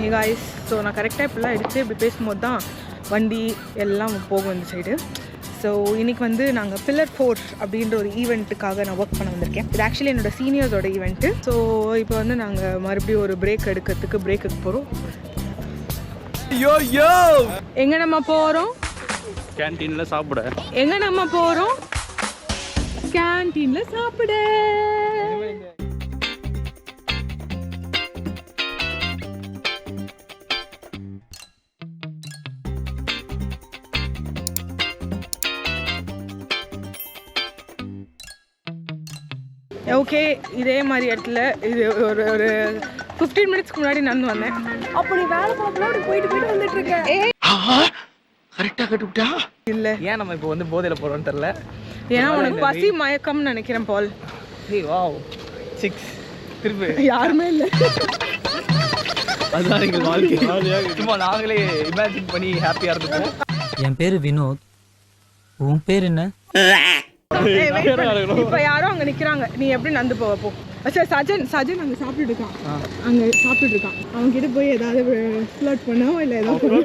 Hey guys, so நான் கரெக்டாக இப்படிலாம் எடுத்து இப்படி பேசும்போது தான் வண்டி எல்லாம் போகும் இந்த சைடு. ஸோ இன்றைக்கி வந்து நாங்கள் பில்லர் 4 அப்படின்ற ஒரு ஈவெண்ட்டுக்காக நான் ஒர்க் பண்ண வந்திருக்கேன். இது ஆக்சுவலி என்னோடய சீனியர்ஸோட ஈவெண்ட்டு. ஸோ இப்போ வந்து நாங்கள் மறுபடியும் ஒரு பிரேக் எடுக்கிறதுக்கு பிரேக்குக்கு போகிறோம். எங்கே நம்ம போகிறோம்? கேன்டீனில் சாப்பிட. எங்கே நம்ம போகிறோம்? கேன்டீனில் சாப்பிட. ஓகே, இதே மாதிரி இடத்துல இது ஒரு 15 மினிட்ஸ்க்கு முன்னாடி நடந்து வந்தேன். அப்போ நீ வேலை பார்க்கலாம் போயிட்டு வந்துட்டு இருக்கேன். கரெக்டாக கட்டுவிட்டா இல்லை, ஏன் நம்ம இப்போ வந்து போதையில் போகிறோம்னு தெரில. ஏன்னா உனக்கு பசி மயக்கம்னு நினைக்கிறேன் பால். ஏய் வாவ் 6 திருப்பி யாருமே இல்லை. அதுதான் எங்கள் வாழ்க்கை. சும்மா நாங்களே இமேஜின் பண்ணி ஹாப்பியாக இருந்துப்போம். என் பேர் வினோத். உன் பேர் என்ன? இப்ப யாரும் அங்க நிக்கிறாங்க, நீ எப்படி நடந்து போவ போ. சரி, சஜன் அங்க சாப்பிட்டுட்டு இருக்கான். அவங்க கிட்ட போய் ஏதாவது ஃப்ளர்ட் பண்ணவோ இல்ல ஏதாவது.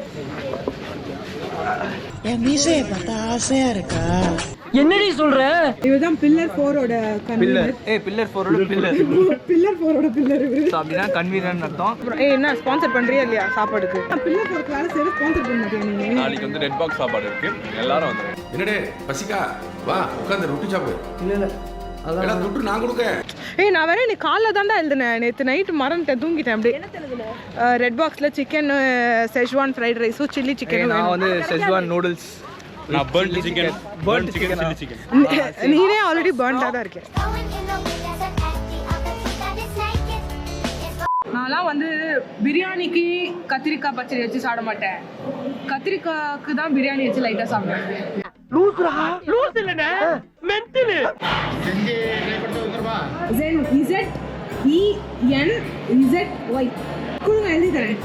என் மீசையை பார்த்தா ஆசையா இருக்கா? என்னடி சொல்ற? இதுதான் பில்லர் 4ஓட கன்வீனர். பில்லர் 4ஓட பில்லர். பில்லர் 4ஓட பில்லர் இவரு. அப்படின்னா கன்வீனர் அர்த்தம். என்ன ஸ்பான்சர் பண்றியா இல்லையா சாப்பாடுக்கு? பில்லர் 4 வேலை செய்ய ஸ்பான்சர் பண்ண மாட்டியா நீங்க? நாளைக்கு வந்து ரெட் பாக்ஸ் சாப்பாடு இருக்கு, எல்லாரும் வந்து. என்னடே பசிக்கா வா உட்காந்து ரொட்டி சாப்பிடு. இல்ல அதான் துட்டு நான் கொடுக்கேன். நான் வேற நீ காலைல தான்டா எழுதுனேன். நேற்று நைட்டு மறந்துட்டேன், தூங்கிட்டேன். அப்படியே ரெட் பாக்ஸில் சிக்கன் செஜ்வான் ஃப்ரைட் ரைஸும் சில்லி சிக்கன். நான் வந்து செஜ்வான் நூடுல்ஸ், நான் பர்ன்ட் சிக்கன் சில்லி சிக்கன். நீனே ஆல்ரெடி பர்ன்டாக தான் இருக்கேன். நான்லாம் வந்து பிரியாணிக்கு கத்திரிக்காய் பச்சடி வச்சு சாப்பிட மாட்டேன். கத்திரிக்காய்க்கு தான் பிரியாணி வச்சு லைட்டாக சாப்பிடுவேன். குழுங்க எழுதி தரேன்.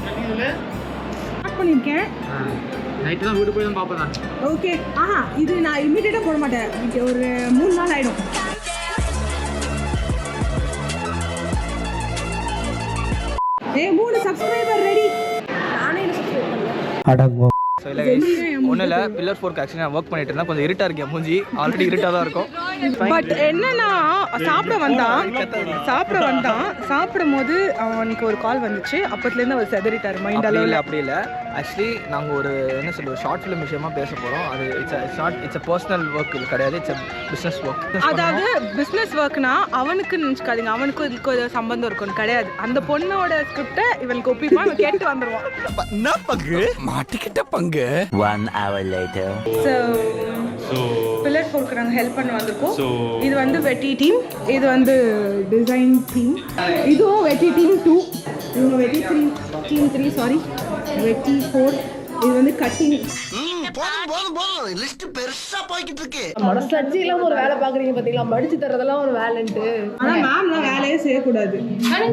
பண்ணிருக்கேன். நைட்டு தான் வீடு போய் தான் பார்ப்பேன். ஓகே, இது நான் இமிடியேட்டாக போட மாட்டேன். ஒரு 3 நாள் ஆயிடும். ஏய் 3 சப்ஸ்கிரைபர் ரெடி. நானே சப்ஸ்கிரைப் பண்ணல. ஒன்றும் இல்லை, பில்லர் 4க்கு ஆக்சுவலி நான் ஒர்க் பண்ணிட்டு இருந்தேன். கொஞ்சம் இருட்டாக இருக்கேன், மூஞ்சி ஆல்ரெடி இருட்டாக தான் இருக்கும். பட் என்னன்னா சாப்பிட வந்தான். சாப்பிடும் போது அவனுக்கு ஒரு கால் வந்துச்சு. அப்பத்துலேருந்து அவர் செதறிட்டார் மைண்ட் அளவில். அப்படி இல்லை, ஆக்சுவலி நாங்கள் ஒரு என்ன சொல்லுவோம் ஷார்ட் ஃபிலிம் விஷயமா பேச போகிறோம். அது இட்ஸ் அ பர்சனல் ஒர்க். இது கிடையாது, இட்ஸ் அ பிஸ்னஸ் ஒர்க். அதாவது பிஸ்னஸ் ஒர்க்னா அவனுக்கு நினச்சிக்காதீங்க, அவனுக்கும் இதுக்கு ஒரு சம்பந்தம் இருக்குன்னு கிடையாது. அந்த பொண்ணோட ஸ்கிரிப்டை இவனுக்கு ஒப்பிப்பான், கேட்டு வந்துடுவான். என்ன பங்கு மாட்டிக்கிட்ட பங்கு. 1 hour later. ஸோ பில்லர் 4க்கு நாங்கள் ஹெல்ப் பண்ண வந்திருக்கோம். இது வந்து வெட்டி டீம், இது வந்து டிசைன் டீம், இதுவும் வெட்டி டீம் 2, இவங்க வெட்டி டீம் 3 சாரி, வெட்டி 4, இது வந்து கட்டிங். போதும் லிஸ்ட் பெருசா போய்கிட்டு இருக்கு. மனசாட்சி இல்லாம ஒரு வேலை பாக்குறீங்க பாத்தீங்களா? மடிச்சு தரதெல்லாம் ஒரு வேலைன்ட்டு. ஆனா மேம்லாம் வேலையே செய்யக்கூடாது.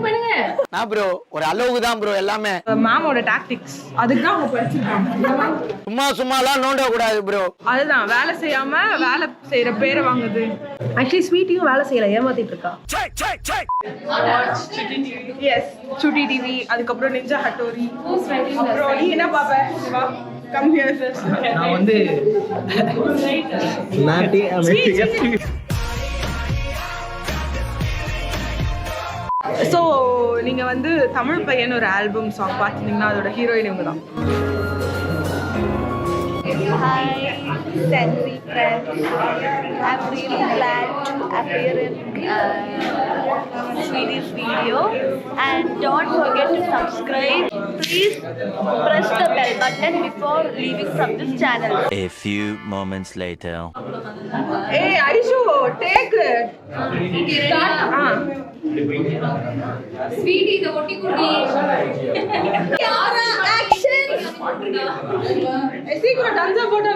பண்ணுங்க. நான் ப்ரோ ஒரு அளவுக்கு தான் ப்ரோ எல்லாமே. மேமோட டாக்டிக்ஸ் அதுக்கு தான் அவங்க படிச்சிருக்காங்க. சும்மாலாம் நோண்ட கூடாது ப்ரோ. அதுதான் வேலை செய்யாம வேலை செய்யற பேரை வாங்குது. ஆக்சுவலி ஸ்வீட்டியும் வேலை செய்யல, ஏமாத்திட்டு இருக்கா. எஸ், சுட்டி டிவி, அதுக்கப்புறம் நிஞ்சா ஹட்டோரி. அப்புறம் நீ என்ன பாப்ப? Come here first. நான் வந்து ஸோ நீங்கள் வந்து தமிழ் பையன் ஒரு ஆல்பம் சாங் பார்த்துருந்தீங்கன்னா அதோட ஹீரோயின் இவங்க தான். Hi, Sensi friends. I'm really glad to appear in Sweetie's video. And don't forget to subscribe. Please press the bell button before leaving from this channel. A few moments later. Hey, Aishu, take it. Start. Sweetie, the what you Yara, action! சீக்கிரம் dance போடு.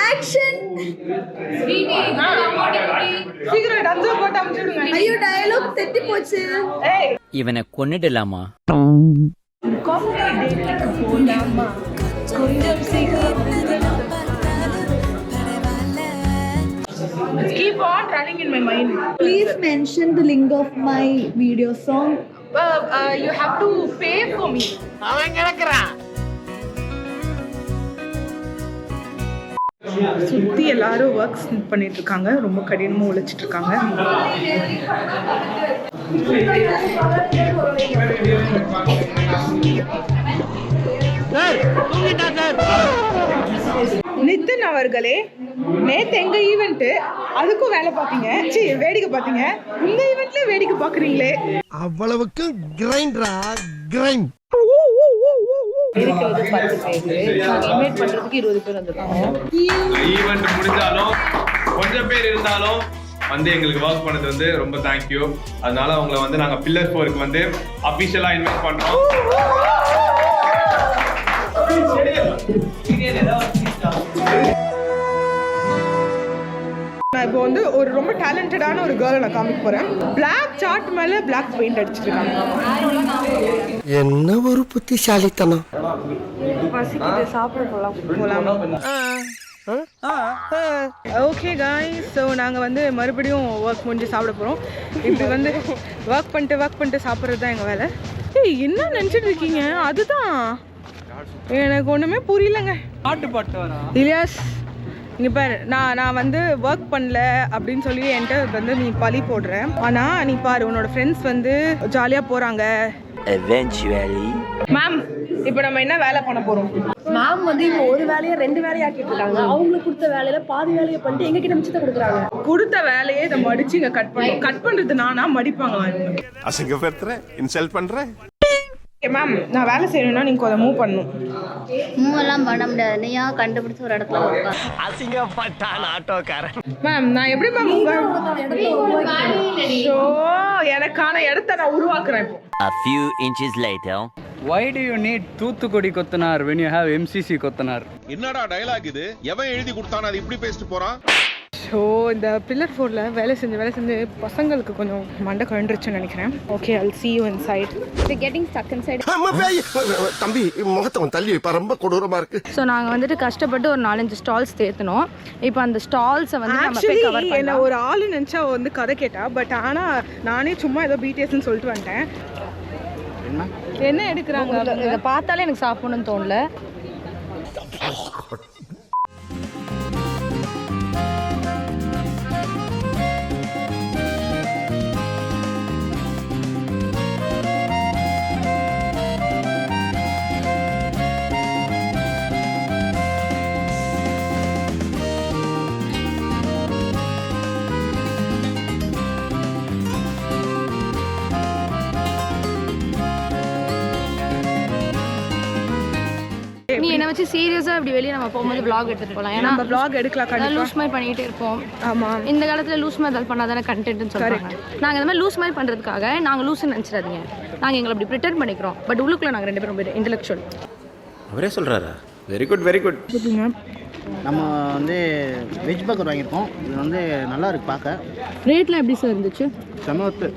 Action! Sweetie, சீக்கிரம் dance போட்டு அமுச்சிடுங்க. ஐயோ dialogue தெத்தி போச்சு. ஏய், இவனை கொன்னுடலாமா? Coffee டேட்க்கு போலாமா? கொஞ்சம் சீக்கிரம். Keep on running in my mind. Please mention the link of my video song you have to pay for me. சுத்தி எல்லாரும் ஒர்க்ஸ் பண்ணிட்டு இருக்காங்க, ரொம்ப கடினமா உழைச்சிட்டு இருக்காங்க. நிதின் அவர்களே, நேத்து எங்க ஈவெண்ட் அதுக்கும் வேலை பாத்தீங்க, வேடிக்கை பாத்தீங்க, உங்க ஈவெண்ட்ல வேடிக்கை பாக்குறீங்களே. அவ்வளவுக்கு கிரைண்டரா கிரைண்ட் இருக்கிறது 10 பேர், நாங்க இன்வைட் பண்றதுக்கு 20 பேர் வந்திருக்கோம். ஈவெண்ட் முடிஞ்சாலும் கொஞ்சம் பேர் இருந்தாலும் வந்து எங்களுக்கு ஒர்க் பண்ணது வந்து ரொம்ப தேங்க்யூ. அதனால அவங்கள வந்து நாங்க பில்லர் 4க்கு வந்து அபிஷியலா இன்வைட் பண்றோம். நான் இப்போ வந்து ஒரு ரொம்ப டேலண்டடான ஒரு கேர்ளை நான் காமிக்க போறேன். பிளாக் சார்ட் மேல பிளாக் பெயிண்ட் அடிச்சிருக்காங்க. என்ன ஒரு புத்திசாலித்தனம். பசிக்குது, சாப்பிட போலாம். ஓகே காய்ஸ், ஸோ நாங்கள் வந்து மறுபடியும் ஒர்க் முடிஞ்சு சாப்பிட போகிறோம். இப்படி வந்து ஒர்க் பண்ணிட்டு சாப்பிட்றது தான் எங்கள் வேலை. ஏய், என்ன நினச்சிட்டு இருக்கீங்க? அதுதான் எனக்கு ஒன்றுமே புரியலங்க. இலியாஸ், இங்கே பாரு, நான் வந்து ஒர்க் பண்ணல அப்படின்னு சொல்லி என்கிட்ட வந்து நீ பழி போடுற. ஆனால் நீ பாரு, உன்னோட ஃப்ரெண்ட்ஸ் வந்து ஜாலியாக போகிறாங்க. Eventually. மேம், இப்போ நம்ம என்ன வேலை பண்ண போகிறோம்? மேம் வந்து இப்போ ஒரு வேலையை 2 வேலையை ஆக்கிட்டு இருக்காங்க. அவங்களுக்கு கொடுத்த வேலையில பாதி வேலையை பண்ணிட்டு எங்க கிட்ட மிச்சத்தை கொடுக்குறாங்க. கொடுத்த வேலையை இதை மடிச்சு இங்கே கட் பண்ணுறது நானா? மடிப்பாங்க. அசிங்கப்படுத்துறேன், இன்சல்ட் பண்றேன். மேம், நான் வேலை செய்யணும்னா நீங்கள் அதை மூவ் பண்ணணும். மூவெல்லாம் பண்ண முடியாது, நீயா கண்டுபிடிச்ச ஒரு இடத்துல உட்கார். அசிங்கப்பட்டான் ஆட்டோக்காரன். மேம், நான் எப்படி மேம் எனக்கான இடத்த நான் உருவாக்குறேன் இப்போ. A few inches later. Why do you need Thoothukudi கொத்தனார் when you have MCC கொத்தனார்? என்னடா டயலாக் இது? எவன் எழுதி கொடுத்தானே அது இப்படி பேசிட்டு போறான்? ஸோ இந்த பில்லர் 4ல வேலை செஞ்சு பசங்களுக்கு கொஞ்சம் மண்டை கழண்டுருச்சுன்னு நினைக்கிறேன். Okay, I'll see you inside. They're getting stuck inside. தம்பி முகத்தை தள்ளி வைப்பா, ரொம்ப கொடூரமா இருக்கு. ஸோ நாங்கள் வந்துட்டு கஷ்டப்பட்டு ஒரு 4-5 ஸ்டால்ஸ் தேர்த்தணும். இப்போ அந்த ஸ்டால்ஸை வந்து நம்ம போய் கவர் ஆக்சுவலி என்ன ஒரு ஆளு நினச்சா வந்து கதை கேட்டா, பட் ஆனால் நானே சும்மா ஏதோ பிடிஎஸ்ன்னு சொல்லிட்டு வந்துட்டேன். என்ன எடுக்கிறாங்க? இதை பார்த்தாலே எனக்கு சாப்பிடணும்னு தோணல. நீ என்ன வச்சு சீரியஸா இப்படி வெளியே நம்ம போகும்போது vlog எடுத்துட்டு போகலாம். ஏன்னா நம்ம vlog எடுக்கலாம், கண்டிப்பா. லூஸ் மாதிரி பண்ணிட்டே இருப்போம். ஆமா, இந்த காலத்துல லூஸ் மாதிரி ஏதாவது பண்ணாதானே கண்டென்ட்னு சொல்றாங்க. நாங்க இந்த மாதிரி லூஸ் மாதிரி பண்றதுக்காக நாங்க லூஸ்ன்னு நினைச்சிடாதீங்க. நாங்க எங்களை அப்படி ப்ரிட்டெண்ட் பண்ணிக்கிறோம். பட் உள்ளுக்குள்ள நாங்க 2 பேரும் இன்டெலெக்சுவல். அவரே சொல்றாரா? Very good very good. நம்ம வந்து வெஜ் பர்கர் வாங்கியிருக்கோம். இது வந்து நல்லா இருக்கு பார்க்க. ரேட்லாம் எப்படி சார் இருந்துச்சு? செமத்து.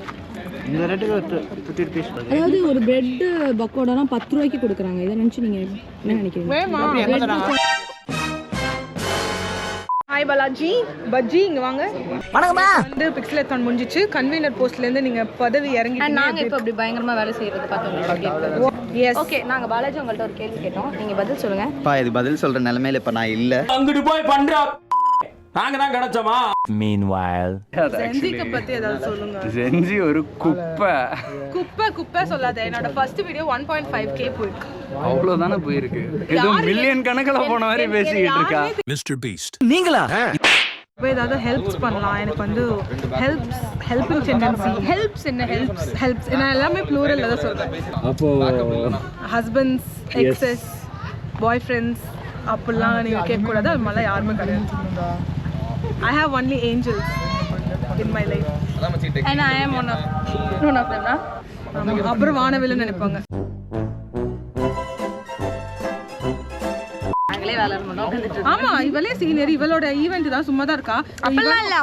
இந்த ரேட்டுக்கு 50 rupees. அதாவது ஒரு பிரெட் பக்கோடாலாம் 10 ரூபாய்க்கு கொடுக்குறாங்க. இதை நினச்சி நீங்கள் என்ன நினைக்கிறீங்க? ஹாய் பாலாஜி, பஜ்ஜி இங்க வாங்க. வணக்கம்மா. வந்து பிக்சலத்தான் முடிஞ்சிச்சு. கன்வீனர் போஸ்ட்ல இருந்து நீங்க பதவி இறங்கிட்டீங்க. நாங்க இப்போ அப்படி பயங்கரமா வேலை செய்யறது பார்த்தோம். எஸ், ஓகே, நாங்க பாலாஜி உங்கள்ட்ட ஒரு கேள்வி கேட்டோம். நீங்க பதில் சொல்லுங்க. இது பதில் சொல்ற நிலைமையில இப்ப நான் இல்ல. அங்கிட்டு போய் பண்றா. நாங்க தான் கிடைச்சோமா? Meanwhile. செஞ்சிக்க பத்தி ஏதாவது சொல்லுங்க. செஞ்சி ஒரு குப்பை. குப்பை சொல்லாத. என்னோட ஃபர்ஸ்ட் வீடியோ 1.5k போயிருக்கு. அவ்வளவுதானே போயிருக்கு. ஏதோ மில்லியன் கணக்குல போன மாதிரி பேசிக்கிட்டு இருக்கா. Mister Beast. நீங்களா? இப்போ ஏதாவது ஹெல்ப்ஸ் பண்ணலாம். எனக்கு வந்து ஹெல்பிங் டெண்டன்சி. ஹெல்ப்ஸ் நான் எல்லாமே ப்ளூரல்ல தான் சொல்றேன். அப்போ ஹஸ்பண்ட்ஸ், எக்ஸஸ், பாய் ஃப்ரெண்ட்ஸ் அப்படிலாம் நீங்க கேட்கக்கூடாது. அது மாதிரிலாம் யாருமே கிடையாது. I have only angels in my life. And I am one of them. அப்புறம் வானவில்னு நினைப்பாங்க. நாங்களே வேலை பண்ணோம். ஆமா, இவளே சீனியர். இவளோட ஈவென்ட் தான், சும்மா தான் இருக்கா. அப்பெல்லாம் இல்ல.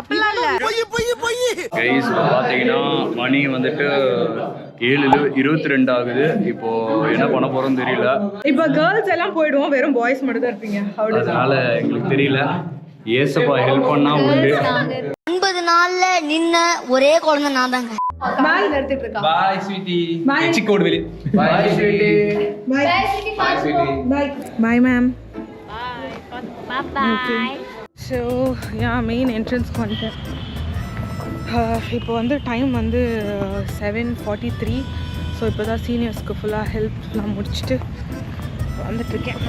கைஸ் பாத்தீங்கன்னா மணி வந்துட்டு 7:22 ஆகுது. இப்போ என்ன பண்ண போறோம் தெரியல. இப்போ கேர்ள்ஸ் எல்லாம் போயிடுவோம், வெறும் பாய்ஸ் மட்டும் தான் இருப்பீங்க. அதனால எங்களுக்கு தெரியல. ஏசப்பா ஹெல்ப் பண்ணா உண்டு. 9 நாள்ல நின்ன ஒரே குழந்தை நான் தாங்க. பாய் எடுத்துட்டு இருக்கா. பாய் ஸ்வீட்டி. Bye. சிக்கோடு வெளி. Bye sweetie. Bye ma'am. Bye. So main என்ட்ரன்ஸ்க்கு வந்துட்டேன். இப்போ வந்து டைம் வந்து 7:43. ஸோ இப்போ தான் சீனியர்ஸ்க்கு ஃபுல்லாக ஹெல்ப்லாம் முடிச்சுட்டு வந்துட்டுருக்கேன்.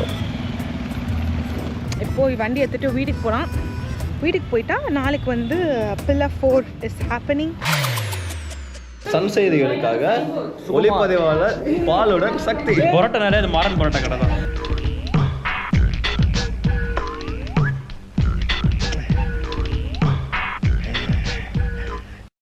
இப்போது வண்டி எடுத்துகிட்டு வீட்டுக்கு போகிறான். வீட்டுக்கு போயிட்டா நாளைக்கு வந்து பில்லர் 4 இஸ் ஹேப்பனிங். சன் செய்திகளுக்காக ஒளிப்பதிவாளர் பாலுடன் சக்தி. புரோட்டா நிறைய மாறன் புரோட்டா கடை தான்.